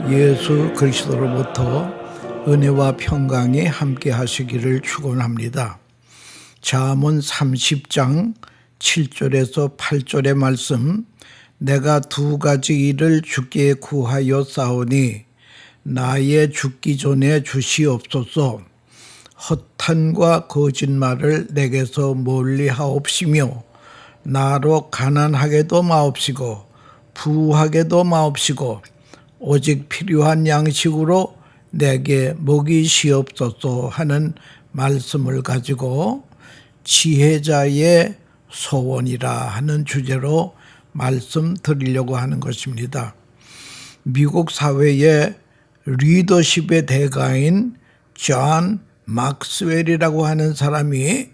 예수 그리스도로부터 은혜와 평강이 함께 하시기를 축원합니다. 잠언 30장 7절에서 8절의 말씀, 내가 두 가지 일을 주께 구하여 싸우니 나의 죽기 전에 주시옵소서. 허탄과 거짓말을 내게서 멀리하옵시며 나로 가난하게도 마옵시고 부하게도 마옵시고 오직 필요한 양식으로 내게 먹이시옵소서 하는 말씀을 가지고 지혜자의 소원이라 하는 주제로 말씀 드리려고 하는 것입니다. 미국 사회의 리더십의 대가인 존 막스웰이라고 하는 사람이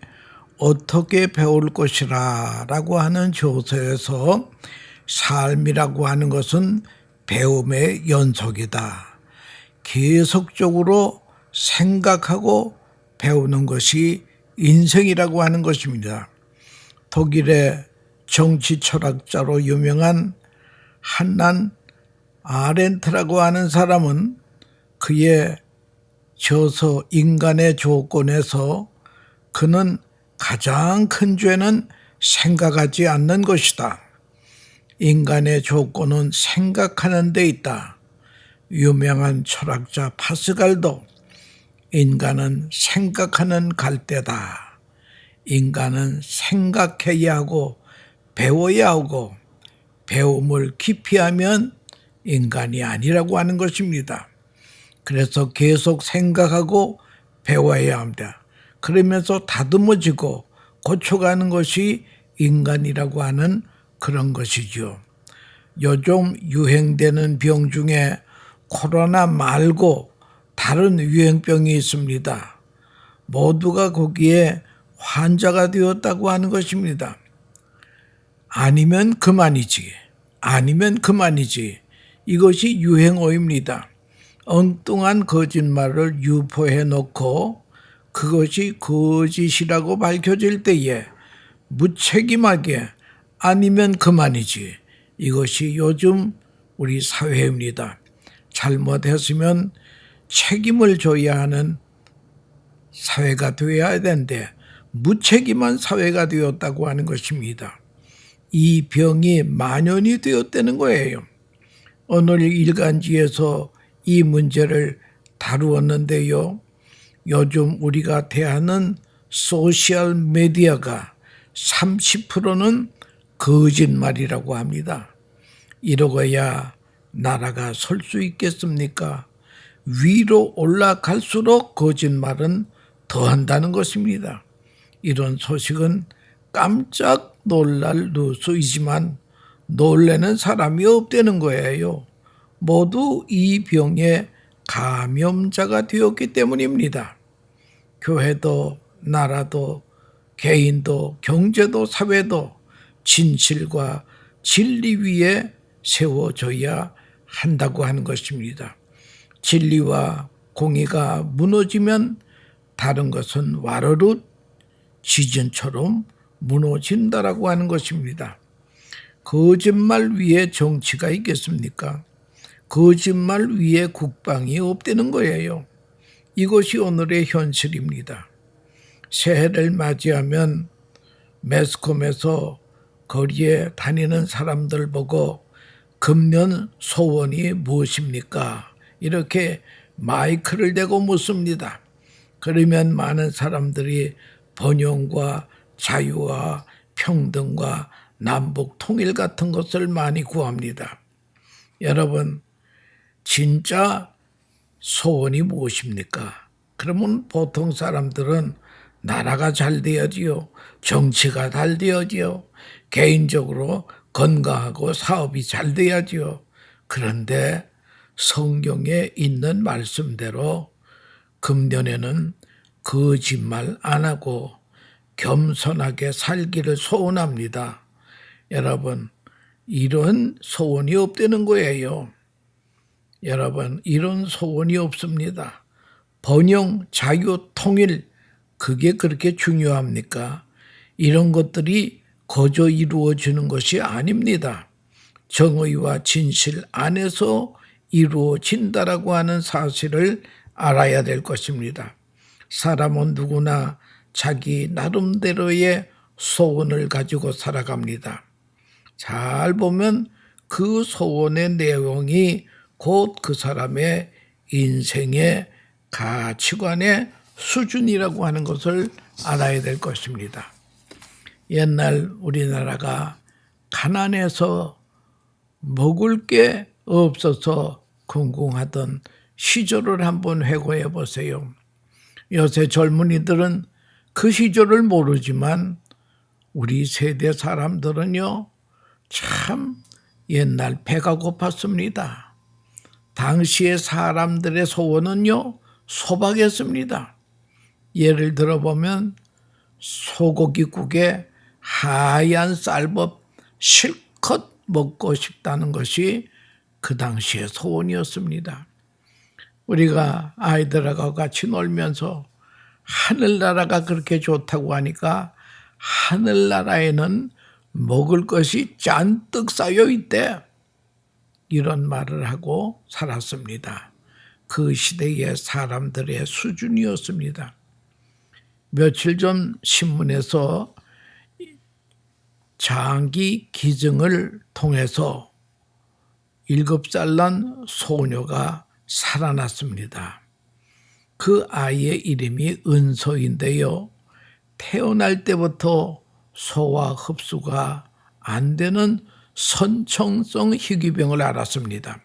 어떻게 배울 것이라 라고 하는 조서에서 삶이라고 하는 것은 배움의 연속이다. 계속적으로 생각하고 배우는 것이 인생이라고 하는 것입니다. 독일의 정치 철학자로 유명한 한난 아렌트라고 하는 사람은 그의 저서 인간의 조건에서 그는 가장 큰 죄는 생각하지 않는 것이다. 인간의 조건은 생각하는 데 있다. 유명한 철학자 파스칼도 인간은 생각하는 갈대다. 인간은 생각해야 하고 배워야 하고 배움을 깊이 하면 인간이 아니라고 하는 것입니다. 그래서 계속 생각하고 배워야 합니다. 그러면서 다듬어지고 고쳐가는 것이 인간이라고 하는 그런 것이죠. 요즘 유행되는 병 중에 코로나 말고 다른 유행병이 있습니다. 모두가 거기에 환자가 되었다고 하는 것입니다. 아니면 그만이지. 아니면 그만이지. 이것이 유행어입니다. 엉뚱한 거짓말을 유포해 놓고 그것이 거짓이라고 밝혀질 때에 무책임하게 아니면 그만이지. 이것이 요즘 우리 사회입니다. 잘못했으면 책임을 져야 하는 사회가 되어야 되는데 무책임한 사회가 되었다고 하는 것입니다. 이 병이 만연이 되었다는 거예요. 오늘 일간지에서 이 문제를 다루었는데요. 요즘 우리가 대하는 소셜 미디어가 30%는 거짓말이라고 합니다. 이러고야 나라가 설 수 있겠습니까? 위로 올라갈수록 거짓말은 더한다는 것입니다. 이런 소식은 깜짝 놀랄 뉴스이지만 놀라는 사람이 없다는 거예요. 모두 이 병의 감염자가 되었기 때문입니다. 교회도 나라도 개인도 경제도 사회도 진실과 진리 위에 세워져야 한다고 하는 것입니다. 진리와 공의가 무너지면 다른 것은 와르르 지진처럼 무너진다라고 하는 것입니다. 거짓말 위에 정치가 있겠습니까? 거짓말 위에 국방이 없다는 거예요. 이것이 오늘의 현실입니다. 새해를 맞이하면 매스컴에서 거리에 다니는 사람들 보고 금년 소원이 무엇입니까? 이렇게 마이크를 대고 묻습니다. 그러면 많은 사람들이 번영과 자유와 평등과 남북 통일 같은 것을 많이 구합니다. 여러분, 진짜 소원이 무엇입니까? 그러면 보통 사람들은 나라가 잘 되어지요. 정치가 잘 되어지요. 개인적으로 건강하고 사업이 잘 돼야지요. 그런데 성경에 있는 말씀대로 금년에는 거짓말 안 하고 겸손하게 살기를 소원합니다. 여러분, 이런 소원이 없다는 거예요. 여러분, 이런 소원이 없습니다. 번영, 자유, 통일, 그게 그렇게 중요합니까? 이런 것들이 거저 이루어지는 것이 아닙니다. 정의와 진실 안에서 이루어진다라고 하는 사실을 알아야 될 것입니다. 사람은 누구나 자기 나름대로의 소원을 가지고 살아갑니다. 잘 보면 그 소원의 내용이 곧 그 사람의 인생의 가치관의 수준이라고 하는 것을 알아야 될 것입니다. 옛날 우리나라가 가난해서 먹을 게 없어서 궁궁하던 시절을 한번 회고해 보세요. 요새 젊은이들은 그 시절을 모르지만 우리 세대 사람들은요, 참 옛날 배가 고팠습니다. 당시의 사람들의 소원은요, 소박했습니다. 예를 들어보면 소고기국에 하얀 쌀밥 실컷 먹고 싶다는 것이 그 당시의 소원이었습니다. 우리가 아이들하고 같이 놀면서 하늘나라가 그렇게 좋다고 하니까 하늘나라에는 먹을 것이 잔뜩 쌓여 있대. 이런 말을 하고 살았습니다. 그 시대의 사람들의 수준이었습니다. 며칠 전 신문에서 장기 기증을 통해서 7살 난 소녀가 살아났습니다. 그 아이의 이름이 은서인데요. 태어날 때부터 소화 흡수가 안 되는 선천성 희귀병을 앓았습니다.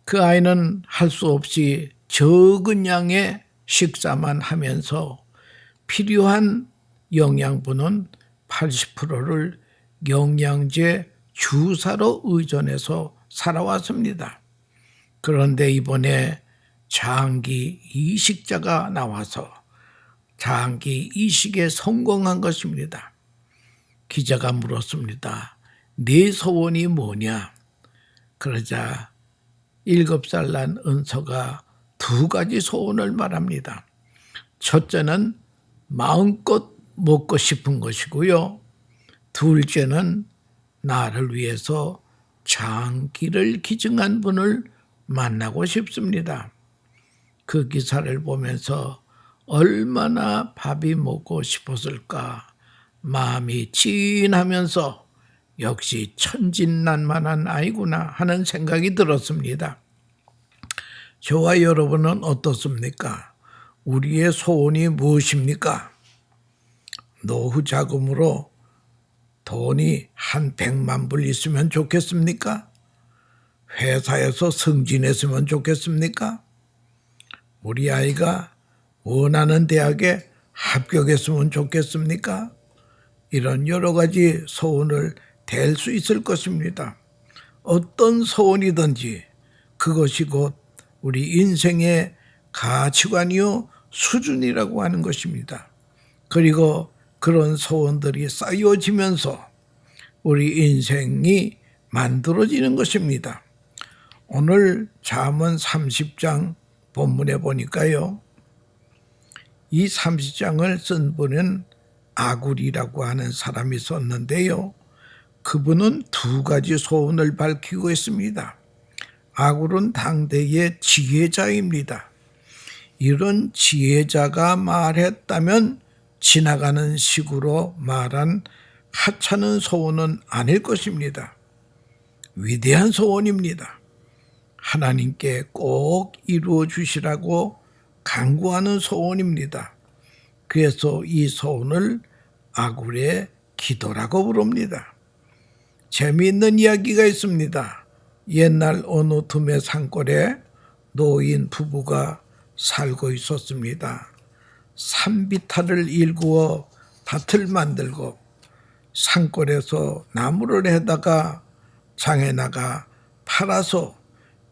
그 아이는 할 수 없이 적은 양의 식사만 하면서 필요한 영양분은 80%를 영양제 주사로 의존해서 살아왔습니다. 그런데 이번에 장기 이식자가 나와서 장기 이식에 성공한 것입니다. 기자가 물었습니다. 네 소원이 뭐냐? 그러자 7살 난 은서가 2가지 소원을 말합니다. 첫째는 마음껏 먹고 싶은 것이고요. 둘째는 나를 위해서 장기를 기증한 분을 만나고 싶습니다. 그 기사를 보면서 얼마나 밥이 먹고 싶었을까 마음이 찌인하면서 역시 천진난만한 아이구나 하는 생각이 들었습니다. 저와 여러분은 어떻습니까? 우리의 소원이 무엇입니까? 노후 자금으로 돈이 한 100만 불 있으면 좋겠습니까? 회사에서 승진했으면 좋겠습니까? 우리 아이가 원하는 대학에 합격했으면 좋겠습니까? 이런 여러 가지 소원을 댈 수 있을 것입니다. 어떤 소원이든지 그것이 곧 우리 인생의 가치관이요 수준이라고 하는 것입니다. 그리고 그런 소원들이 쌓여지면서 우리 인생이 만들어지는 것입니다. 오늘 잠언 30장 본문에 보니까요. 이 30장을 쓴 분은 아굴이라고 하는 사람이 썼는데요. 그분은 2가지 소원을 밝히고 있습니다. 아굴은 당대의 지혜자입니다. 이런 지혜자가 말했다면 지나가는 식으로 말한 하찮은 소원은 아닐 것입니다. 위대한 소원입니다. 하나님께 꼭 이루어 주시라고 간구하는 소원입니다. 그래서 이 소원을 아굴의 기도라고 부릅니다. 재미있는 이야기가 있습니다. 옛날 어느 틈의 산골에 노인 부부가 살고 있었습니다. 산비탈을 일구어 밭을 만들고 산골에서 나무를 해다가 장에 나가 팔아서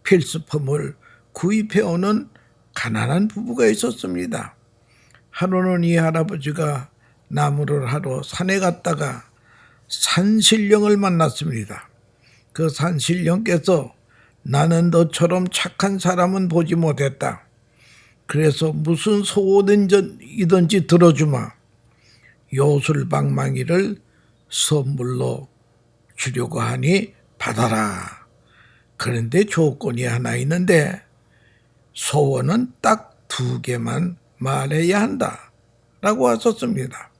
필수품을 구입해오는 가난한 부부가 있었습니다. 하루는 이 할아버지가 나무를 하러 산에 갔다가 산신령을 만났습니다. 그 산신령께서 나는 너처럼 착한 사람은 보지 못했다. 그래서 무슨 소원이든지 들어주마. 요술방망이를 선물로 주려고 하니 받아라. 그런데 조건이 하나 있는데 소원은 딱 2개만 말해야 한다 라고 하셨습니다.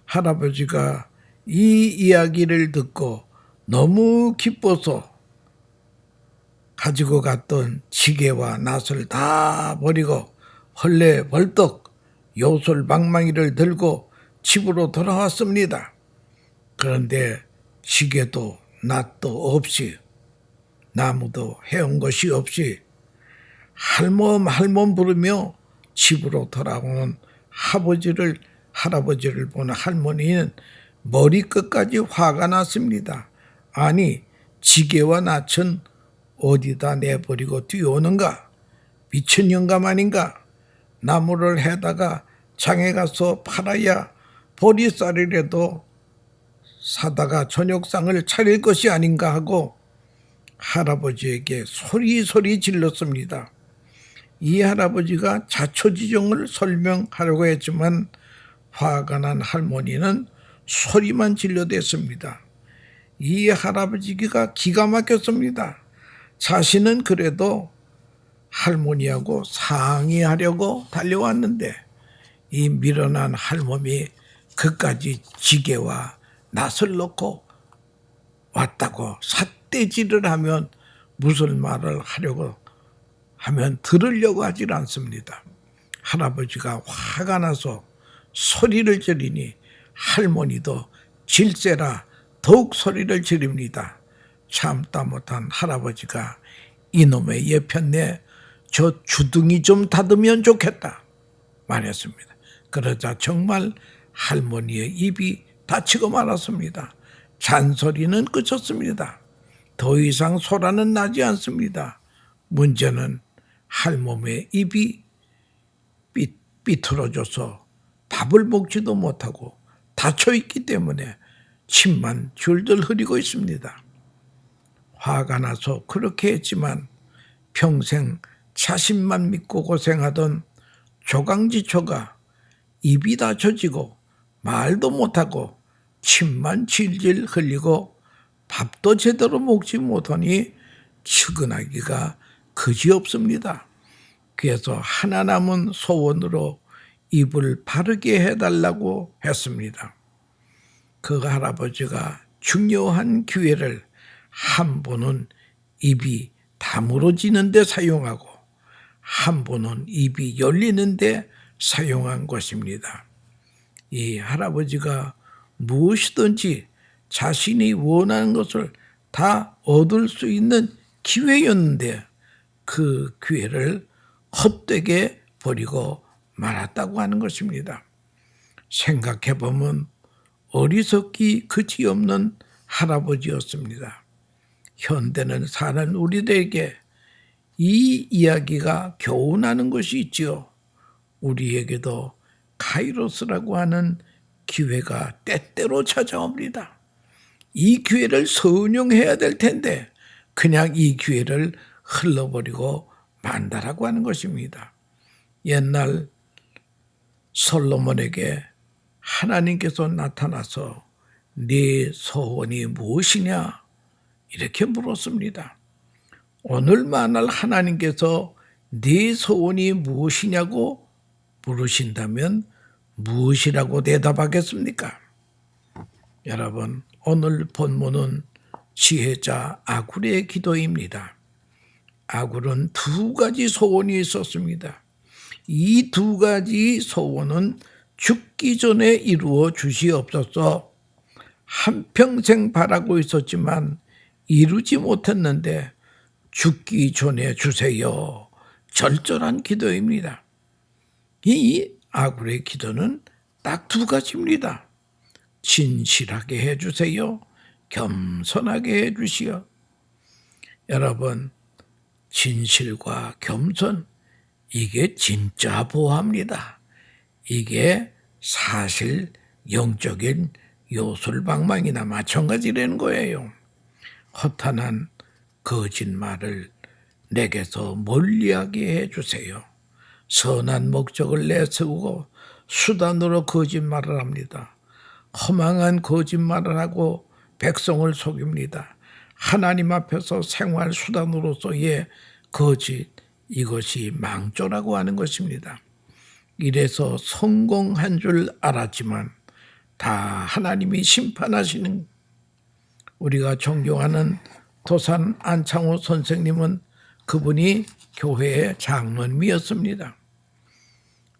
할아버지가 이 이야기를 듣고 너무 기뻐서 가지고 갔던 지게와 낫을 다 버리고 헐레벌떡 요술방망이를 들고 집으로 돌아왔습니다. 그런데 지게도 낫도 없이 나무도 해온 것이 없이 할멈 부르며 집으로 돌아오는 할아버지를 보는 할머니는 머리끝까지 화가 났습니다. 아니 지게와 낫은 어디다 내버리고 뛰어오는가? 미친 영감 아닌가? 나무를 해다가 장에 가서 팔아야 보리쌀이라도 사다가 저녁상을 차릴 것이 아닌가 하고 할아버지에게 소리 질렀습니다. 이 할아버지가 자초지종을 설명하려고 했지만 화가 난 할머니는 소리만 질러댔습니다. 이 할아버지가 기가 막혔습니다. 자신은 그래도 할머니하고 상의하려고 달려왔는데 이 밀어난 할멈이 그까지 지게와 낫을 놓고 왔다고 삿대질을 하면 무슨 말을 하려고 하면 들으려고 하질 않습니다. 할아버지가 화가 나서 소리를 지르니 할머니도 질세라 더욱 소리를 지릅니다. 참다 못한 할아버지가 이놈의 예편네 저 주둥이 좀 닫으면 좋겠다 말했습니다. 그러자 정말 할머니의 입이 닫히고 말았습니다. 잔소리는 그쳤습니다. 더 이상 소라는 나지 않습니다. 문제는 할멈의 입이 삐뚤어져서 밥을 먹지도 못하고 닫혀있기 때문에 침만 줄줄 흐리고 있습니다. 화가 나서 그렇게 했지만 평생 자신만 믿고 고생하던 조강지초가 입이 닫혀지고 말도 못하고 침만 질질 흘리고 밥도 제대로 먹지 못하니 측은하기가 그지없습니다. 그래서 하나 남은 소원으로 입을 바르게 해달라고 했습니다. 그 할아버지가 중요한 기회를 한 번은 입이 다물어지는 데 사용하고 한 번은 입이 열리는 데 사용한 것입니다. 이 할아버지가 무엇이든지 자신이 원하는 것을 다 얻을 수 있는 기회였는데 그 기회를 헛되게 버리고 말았다고 하는 것입니다. 생각해보면 어리석기 그지없는 할아버지였습니다. 현대는 사는 우리들에게 이 이야기가 교훈하는 것이 있지요. 우리에게도 카이로스라고 하는 기회가 때때로 찾아옵니다. 이 기회를 선용해야 될 텐데 그냥 이 기회를 흘러버리고 만다라고 하는 것입니다. 옛날 솔로몬에게 하나님께서 나타나서 네 소원이 무엇이냐 이렇게 물었습니다. 오늘만날 하나님께서 네 소원이 무엇이냐고 물으신다면 무엇이라고 대답하겠습니까? 여러분, 오늘 본문은 지혜자 아굴의 기도입니다. 아굴은 2가지 소원이 있었습니다. 이 2가지 소원은 죽기 전에 이루어 주시옵소서. 한평생 바라고 있었지만 이루지 못했는데 죽기 전에 주세요. 절절한 기도입니다. 이 아굴의 기도는 딱 2가지입니다. 진실하게 해주세요. 겸손하게 해주시오. 여러분, 진실과 겸손, 이게 진짜 보합니다. 이게 사실 영적인 요술방망이나 마찬가지라는 거예요. 허탄한 거짓말을 내게서 멀리하게 해주세요. 선한 목적을 내세우고 수단으로 거짓말을 합니다. 허망한 거짓말을 하고 백성을 속입니다. 하나님 앞에서 생활 수단으로서의 거짓, 이것이 망조라고 하는 것입니다. 이래서 성공한 줄 알았지만 다 하나님이 심판하시는, 우리가 존경하는 도산 안창호 선생님은 그분이 교회의 장로님이었습니다.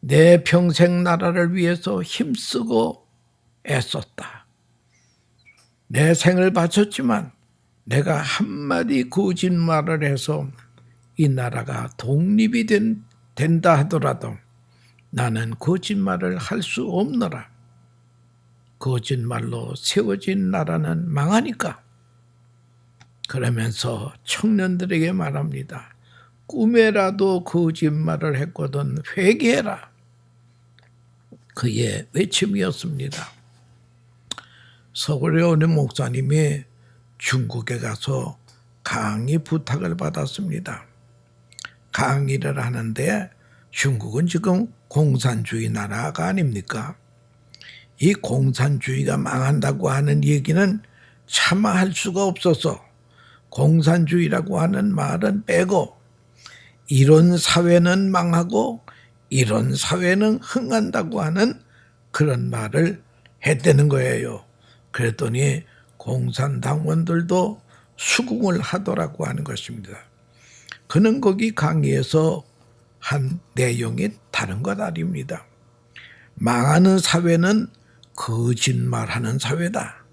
내 평생 나라를 위해서 힘쓰고 애썼다. 내 생을 바쳤지만 내가 한마디 거짓말을 해서 이 나라가 독립이 된다 하더라도 나는 거짓말을 할 수 없노라. 거짓말로 세워진 나라는 망하니까. 그러면서 청년들에게 말합니다. 꿈에라도 거짓말을 했거든 회개해라. 그의 외침이었습니다. 서울에 오는 목사님이 중국에 가서 강의 부탁을 받았습니다. 강의를 하는데 중국은 지금 공산주의 나라가 아닙니까? 이 공산주의가 망한다고 하는 얘기는 차마 할 수가 없어서 공산주의라고 하는 말은 빼고 이런 사회는 망하고 이런 사회는 흥한다고 하는 그런 말을 했다는 거예요. 그랬더니 공산당원들도 수긍을 하더라고 하는 것입니다. 그는 거기 강의에서 한 내용이 다른 것 아닙니다. 망하는 사회는 거짓말하는 사회다.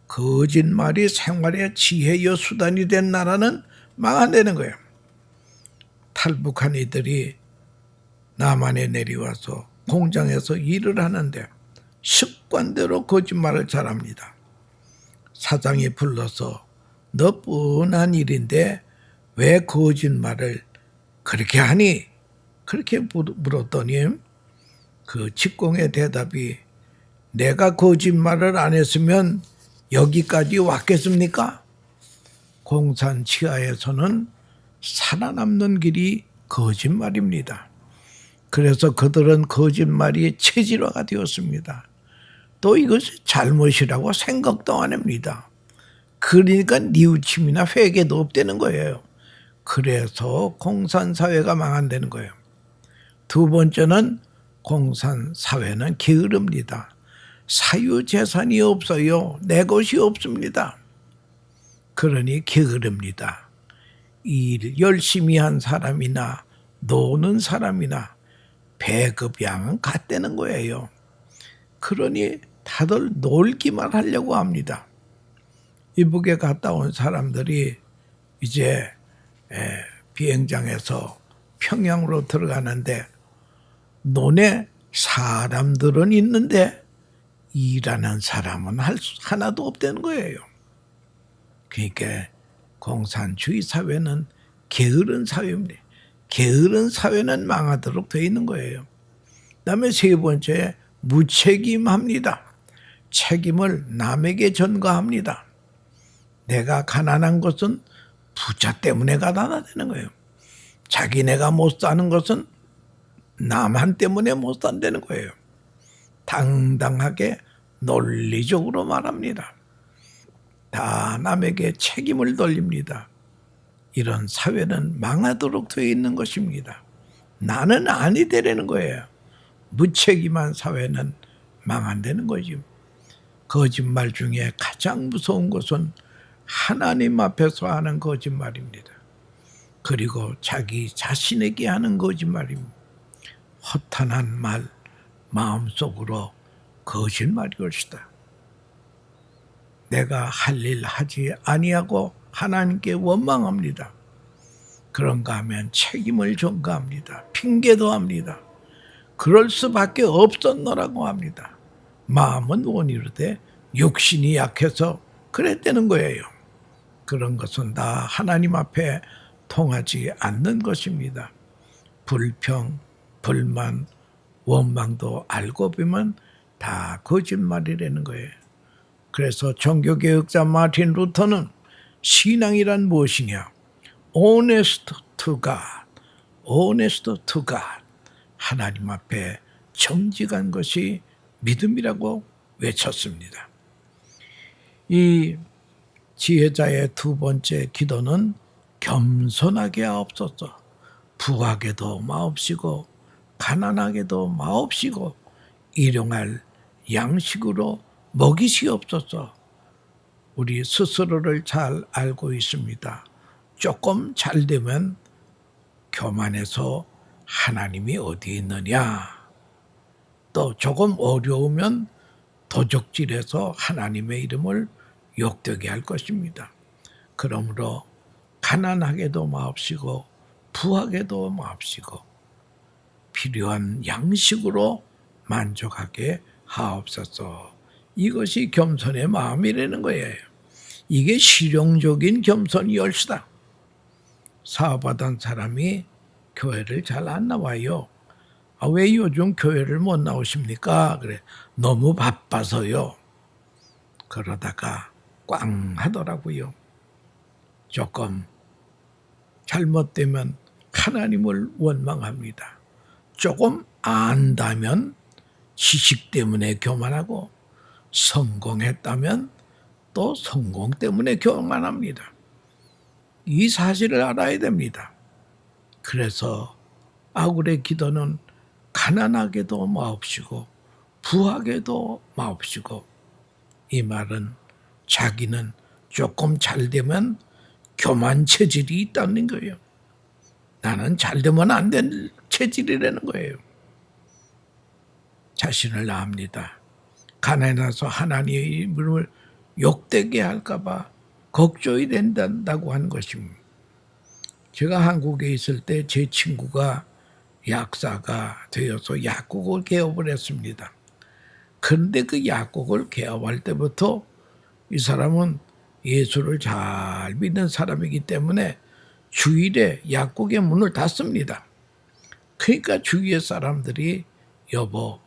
거짓말이 생활의 지혜여 수단이 된 나라는 망한다는 거예요. 탈북한 이들이 남한에 내려와서 공장에서 일을 하는데 습관대로 거짓말을 잘합니다. 사장이 불러서 너 뻔한 일인데 왜 거짓말을 그렇게 하니? 그렇게 물었더니 그 직공의 대답이 내가 거짓말을 안 했으면 여기까지 왔겠습니까? 공산 치하에서는 살아남는 길이 거짓말입니다. 그래서 그들은 거짓말이 체질화가 되었습니다. 또 이것이 잘못이라고 생각도 안 합니다. 그러니까 뉘우침이나 회개도 없다는 거예요. 그래서 공산사회가 망한다는 거예요. 두 번째는 공산사회는 게으릅니다. 사유재산이 없어요. 내 것이 없습니다. 그러니 게으릅니다. 일 열심히 한 사람이나 노는 사람이나 배급양은 같다는 거예요. 그러니 다들 놀기만 하려고 합니다. 이북에 갔다 온 사람들이 이제 비행장에서 평양으로 들어가는데 논에 사람들은 있는데 일하는 사람은 하나도 없다는 거예요. 그러니까 공산주의 사회는 게으른 사회입니다. 게으른 사회는 망하도록 되어 있는 거예요. 그다음에 세 번째, 무책임합니다. 책임을 남에게 전가합니다. 내가 가난한 것은 부자 때문에 가난하다는 거예요. 자기네가 못 사는 것은 남한 때문에 못 산다는 거예요. 당당하게 논리적으로 말합니다. 다 남에게 책임을 돌립니다. 이런 사회는 망하도록 되어 있는 것입니다. 나는 아니 되라는 거예요. 무책임한 사회는 망한다는 거지. 거짓말 중에 가장 무서운 것은 하나님 앞에서 하는 거짓말입니다. 그리고 자기 자신에게 하는 거짓말입니다. 허탄한 말, 마음속으로 거짓말이 것이다. 내가 할 일 하지 아니하고 하나님께 원망합니다. 그런가 하면 책임을 전가합니다. 핑계도 합니다. 그럴 수밖에 없었노라고 합니다. 마음은 원이로되 육신이 약해서 그랬다는 거예요. 그런 것은 다 하나님 앞에 통하지 않는 것입니다. 불평, 불만, 원망도 알고 보면 다 거짓말이라는 거예요. 그래서 종교개혁자 마틴 루터는 신앙이란 무엇이냐? honest to God, honest to God. 하나님 앞에 정직한 것이 믿음이라고 외쳤습니다. 이 지혜자의 두 번째 기도는 겸손하게 하옵소서. 부하게도 마옵시고 가난하게도 마옵시고 일용할 양식으로 먹이시옵소서. 우리 스스로를 잘 알고 있습니다. 조금 잘 되면 교만해서 하나님이 어디 있느냐, 또 조금 어려우면 도적질해서 하나님의 이름을 욕되게 할 것입니다. 그러므로 가난하게도 마옵시고 부하게도 마옵시고 필요한 양식으로 만족하게 하옵소서. 이것이 겸손의 마음이라는 거예요. 이게 실용적인 겸손이 열시다. 사업하던 사람이 교회를 잘 안 나와요. 왜 요즘 교회를 못 나오십니까? 그래, 너무 바빠서요. 그러다가 꽝 하더라고요. 조금 잘못되면 하나님을 원망합니다. 조금 안다면 지식 때문에 교만하고, 성공했다면 또 성공 때문에 교만합니다. 이 사실을 알아야 됩니다. 그래서 아굴의 기도는 가난하게도 마옵시고 부하게도 마옵시고, 이 말은 자기는 조금 잘 되면 교만 체질이 있다는 거예요. 나는 잘 되면 안 될 체질이라는 거예요. 자신을 압니다. 가난해서 하나님의 이름을 욕되게 할까봐 걱정이 된다고 하는 것입니다. 제가 한국에 있을 때 제 친구가 약사가 되어서 약국을 개업을 했습니다. 그런데 그 약국을 개업할 때부터 이 사람은 예수를 잘 믿는 사람이기 때문에 주일에 약국의 문을 닫습니다. 그러니까 주위의 사람들이 여보,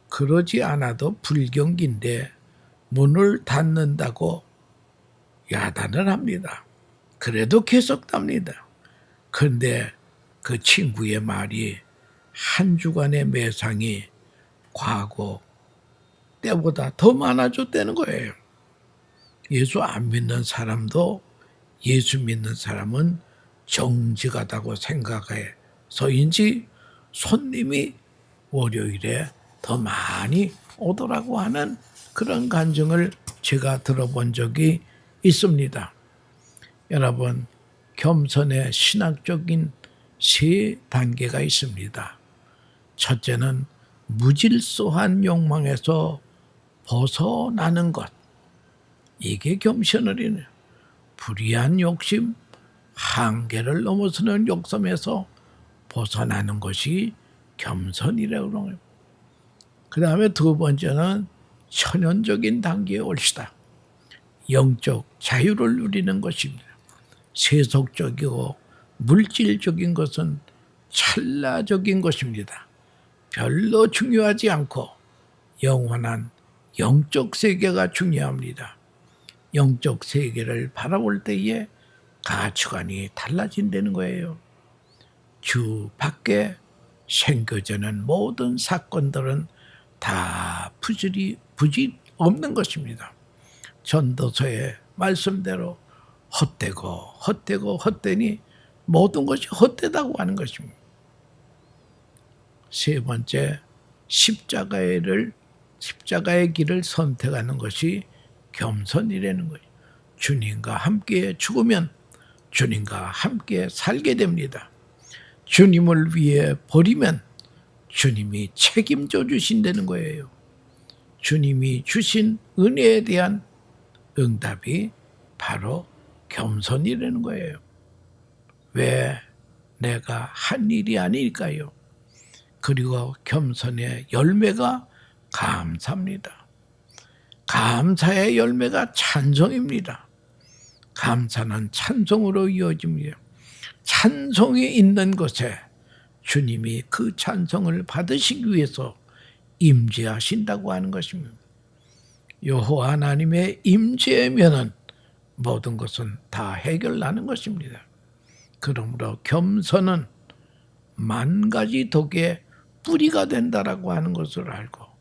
그러지 않아도 불경기인데 문을 닫는다고 야단을 합니다. 그래도 계속 닫니다. 그런데 그 친구의 말이 한 주간의 매상이 과거 때보다 더 많아졌다는 거예요. 예수 안 믿는 사람도 예수 믿는 사람은 정직하다고 생각해서인지 손님이 월요일에 더 많이 오더라고 하는 그런 간증을 제가 들어본 적이 있습니다. 여러분, 겸손의 신학적인 세 단계가 있습니다. 첫째는 무질서한 욕망에서 벗어나는 것. 이게 겸손이네요. 불의한 욕심, 한계를 넘어서는 욕심에서 벗어나는 것이 겸손이라고 그러는 거예요. 그 다음에 두 번째는 천연적인 단계에 올시다. 영적 자유를 누리는 것입니다. 세속적이고 물질적인 것은 찰나적인 것입니다. 별로 중요하지 않고 영원한 영적 세계가 중요합니다. 영적 세계를 바라볼 때에 가치관이 달라진다는 거예요. 주 밖에 생겨지는 모든 사건들은 다 부질이 없는 것입니다. 전도서의 말씀대로 헛되니 모든 것이 헛되다고 하는 것입니다. 세 번째, 십자가의 길을 선택하는 것이 겸손이라는 거예요. 주님과 함께 죽으면 주님과 함께 살게 됩니다. 주님을 위해 버리면 주님이 책임져 주신다는 거예요. 주님이 주신 은혜에 대한 응답이 바로 겸손이라는 거예요. 왜? 내가 한 일이 아닐까요? 그리고 겸손의 열매가 감사입니다. 감사의 열매가 찬송입니다. 감사는 찬송으로 이어집니다. 찬송이 있는 곳에 주님이 그 찬송을 받으시기 위해서 임재하신다고 하는 것입니다. 여호와 하나님의 임재면은 모든 것은 다 해결나는 것입니다. 그러므로 겸손은 만 가지 덕의 뿌리가 된다라고 하는 것을 알고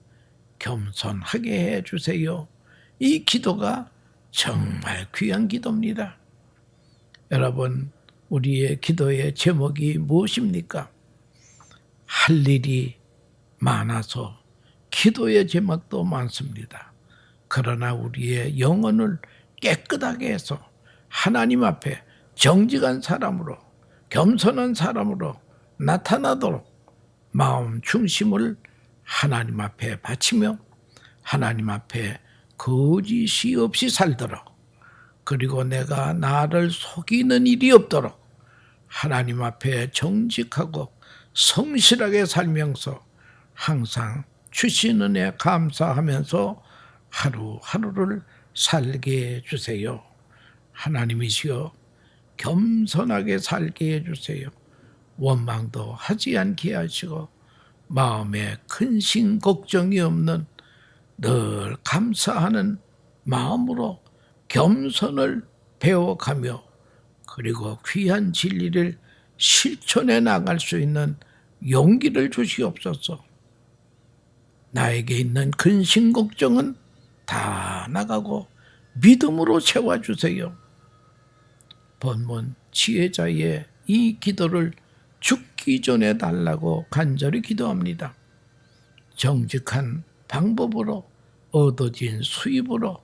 겸손하게 해주세요. 이 기도가 정말 귀한 기도입니다. 여러분, 우리의 기도의 제목이 무엇입니까? 할 일이 많아서 기도의 제목도 많습니다. 그러나 우리의 영혼을 깨끗하게 해서 하나님 앞에 정직한 사람으로, 겸손한 사람으로 나타나도록 마음 중심을 하나님 앞에 바치며 하나님 앞에 거짓이 없이 살도록, 그리고 내가 나를 속이는 일이 없도록 하나님 앞에 정직하고 성실하게 살면서 항상 주신 은혜 감사하면서 하루하루를 살게 해주세요. 하나님이시여, 겸손하게 살게 해주세요. 원망도 하지 않게 하시고 마음에 근심 걱정이 없는 늘 감사하는 마음으로 겸손을 배워가며 그리고 귀한 진리를 실천해 나갈 수 있는 용기를 주시옵소서. 나에게 있는 근심 걱정은 다 나가고 믿음으로 채워주세요. 본문 지혜자의 이 기도를 죽기 전에 달라고 간절히 기도합니다. 정직한 방법으로 얻어진 수입으로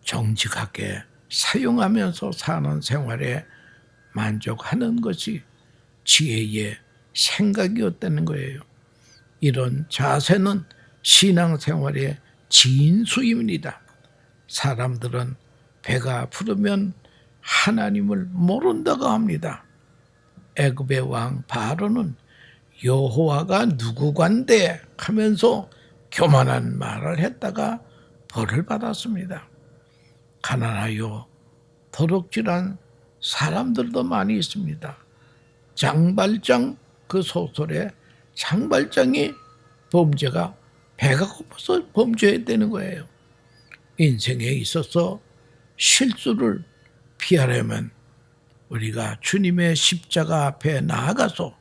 정직하게 사용하면서 사는 생활에 만족하는 것이 지혜의 생각이었다는 거예요. 이런 자세는 신앙생활의 진수입니다. 사람들은 배가 부르면 하나님을 모른다고 합니다. 애굽의 왕 바로는 여호와가 누구간데 하면서 교만한 말을 했다가 벌을 받았습니다. 가난하여 도둑질한 사람들도 많이 있습니다. 장발장, 그 소설에 장발장이 범죄가 배가 고파서 범죄했다는 거예요. 인생에 있어서 실수를 피하려면 우리가 주님의 십자가 앞에 나아가서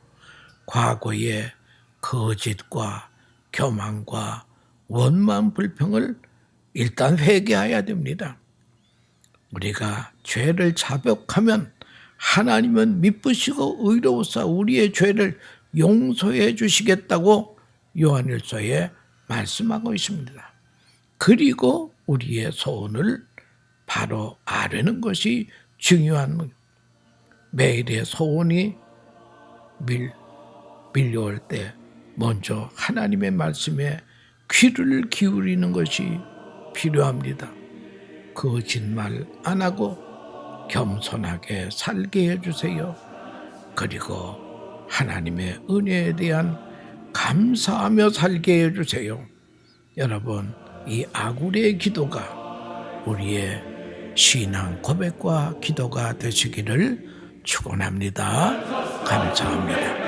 과거의 거짓과 교만과 원망 불평을 일단 회개해야 됩니다. 우리가 죄를 자백하면 하나님은 미쁘시고 의로우사 우리의 죄를 용서해 주시겠다고 요한일서에 말씀하고 있습니다. 그리고 우리의 소원을 바로 아뢰는 것이 중요한, 매일의 소원이 밀려올 때 먼저 하나님의 말씀에 귀를 기울이는 것이 필요합니다. 거짓말 안 하고 겸손하게 살게 해주세요. 그리고 하나님의 은혜에 대한 감사하며 살게 해주세요. 여러분, 이 아구리의 기도가 우리의 신앙 고백과 기도가 되시기를 축원합니다. 감사합니다.